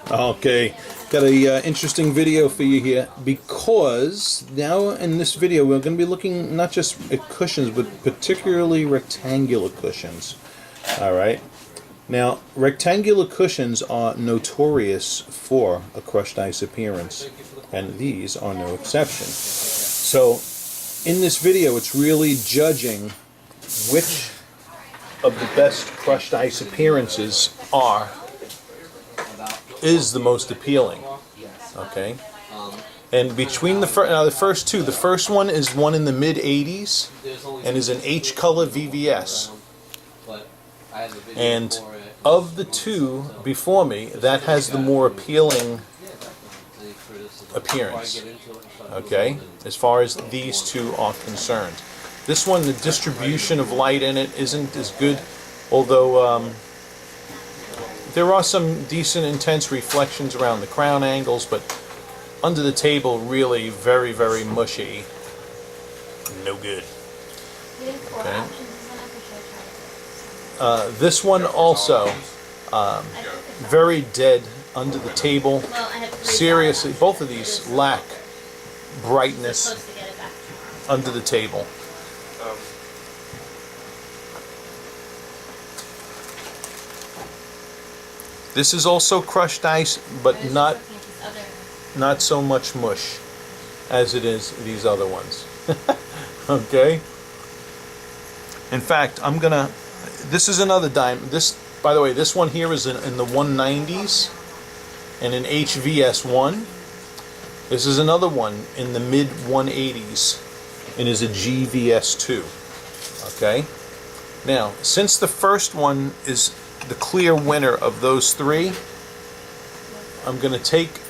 Okay, got a interesting video for you here, because now in this video we're going to be looking not just at cushions but particularly rectangular cushions. Alright, now rectangular cushions are notorious for a crushed ice appearance, and these are no exception. So in this video it's really judging which of the best crushed ice appearances is the most appealing. Okay, and between the first two, the first one is one in the mid 80s and is an H color VVS, and of the two before me, that has the more appealing appearance, okay, as far as these two are concerned. This one, the distribution of light in it isn't as good, although there are some decent intense reflections around the crown angles, but under the table really very, very mushy. No good. Okay. This one also very dead under the table. Seriously, both of these lack brightness under the table. This is also crushed ice, but not so much mush as it is these other ones. Okay. In fact, this is another diamond. This, by the way, this one here is in the 190s and an HVS1. This is another one in the mid 180s and is a GVS2. Okay. Now, since the first one is the clear winner of those three, I'm going to take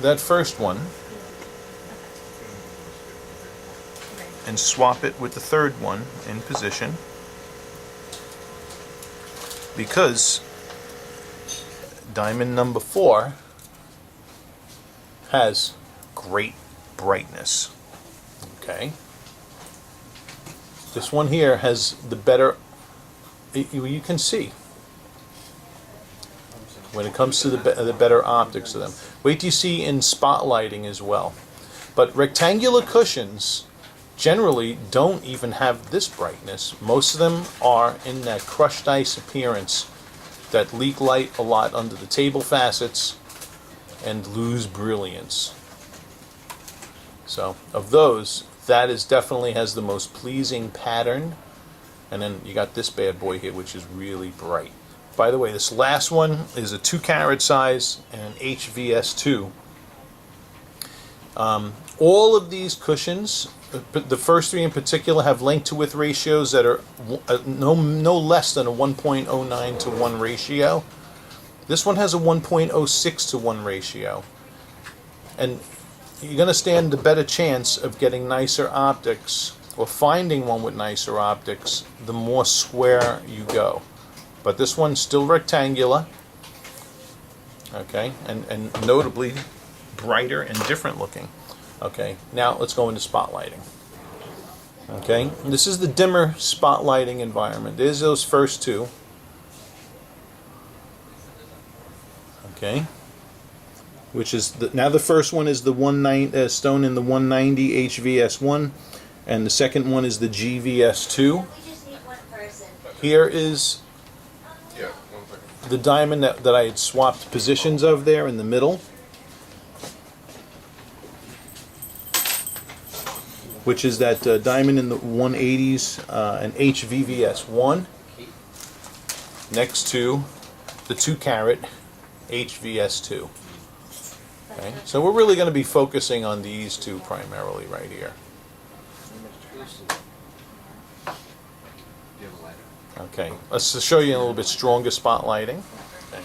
that first one and swap it with the third one in position, because diamond number 4 has great brightness. Okay, this one here has the better, you can see when it comes to the better optics of them. Wait till you see in spotlighting as well. But rectangular cushions generally don't even have this brightness. Most of them are in that crushed ice appearance that leak light a lot under the table facets and lose brilliance. So of those, that is definitely has the most pleasing pattern. And then you got this bad boy here, which is really bright. By the way, this last one is a 2-carat size and an HVS2. All of these cushions, the first three in particular, have length to width ratios that are no less than a 1.09 to 1 ratio. This one has a 1.06 to 1 ratio. And you're going to stand a better chance of getting nicer optics, or finding one with nicer optics, the more square you go. But this one's still rectangular, okay, and notably brighter and different looking. Okay, now let's go into spotlighting. Okay, this is the dimmer spotlighting environment. There's those first two. Okay, which is now the first one is the stone in the 190 HVS1. And the second one is the GVS2. Here is the diamond that I had swapped positions of there in the middle, which is that diamond in the 180s, an HVVS1, next to the 2-carat HVS2. Okay, so we're really going to be focusing on these two primarily right here. Okay, let's show you a little bit stronger spotlighting. Okay.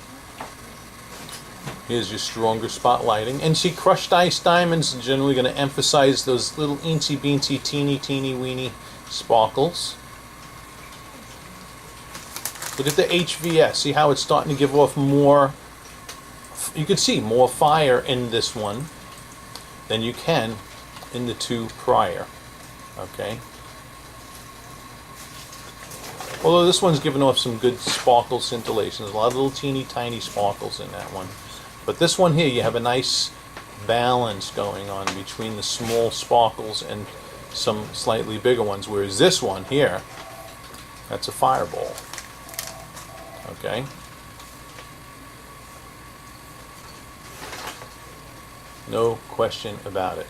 Here's your stronger spotlighting. And see, crushed ice diamonds are generally going to emphasize those little eensy beensy, teeny weeny sparkles. Look at the HVS. See how it's starting to give off more, you can see more fire in this one than you can in the two prior. Okay. Although this one's giving off some good sparkle scintillation. There's a lot of little teeny tiny sparkles in that one. But this one here, you have a nice balance going on between the small sparkles and some slightly bigger ones, whereas this one here, that's a fireball. Okay? No question about it.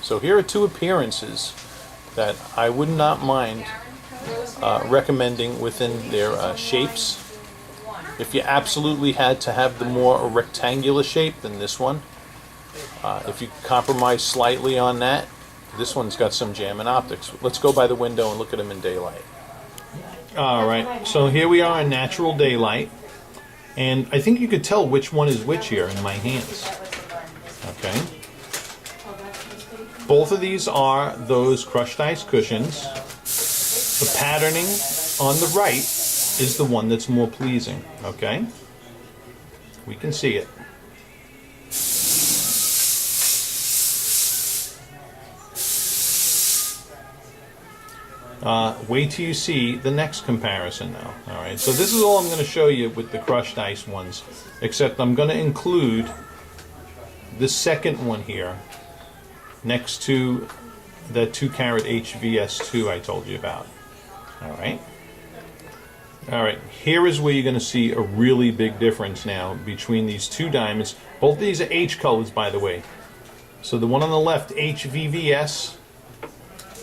So here are two appearances that I would not mind recommending within their shapes. If you absolutely had to have the more rectangular shape than this one, if you compromise slightly on that, this one's got some jamming optics. Let's go by the window and look at them in daylight. Alright, so here we are in natural daylight, and I think you could tell which one is which here in my hands. Okay. Both of these are those crushed ice cushions. The patterning on the right is the one that's more pleasing, okay? We can see it. Wait till you see the next comparison now. Alright, so this is all I'm going to show you with the crushed ice ones, except I'm going to include the second one here next to the 2-carat HVS2 I told you about. Alright. Alright, here is where you're going to see a really big difference now between these two diamonds. Both these are H colors, by the way. So the one on the left, HVVS,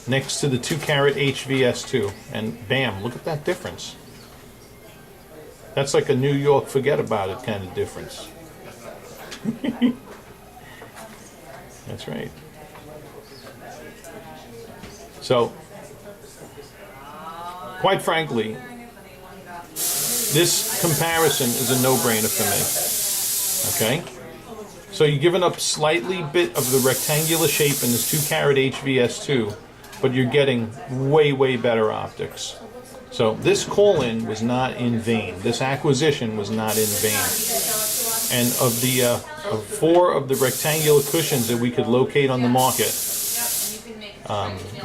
next to the 2-carat HVS2. And bam, look at that difference. That's like a New York forget about it kind of difference. That's right. So, quite frankly, this comparison is a no-brainer for me. Okay? So you're giving up slightly bit of the rectangular shape in this 2-carat HVS2, but you're getting way, way better optics. So this call-in was not in vain. This acquisition was not in vain. And of the 4 of the rectangular cushions that we could locate on the market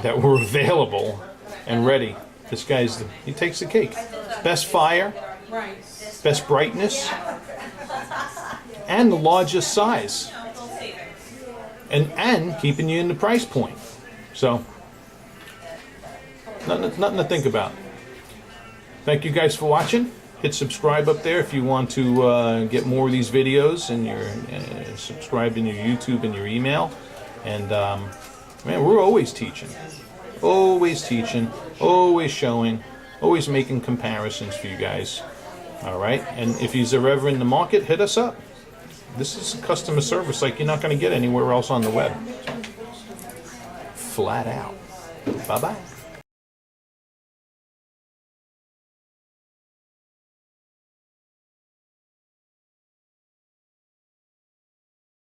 that were available and ready, this guy's he takes the cake. Best fire, best brightness, and the largest size, and keeping you in the price point. So nothing to think about. Thank you guys for watching. Hit subscribe up there if you want to get more of these videos, and your subscribe in your YouTube and your email. And man, we're always teaching, always showing, always making comparisons for you guys. All right, and if you're ever in the market, hit us up. This is customer service like you're not going to get anywhere else on the web. Flat out. Bye bye.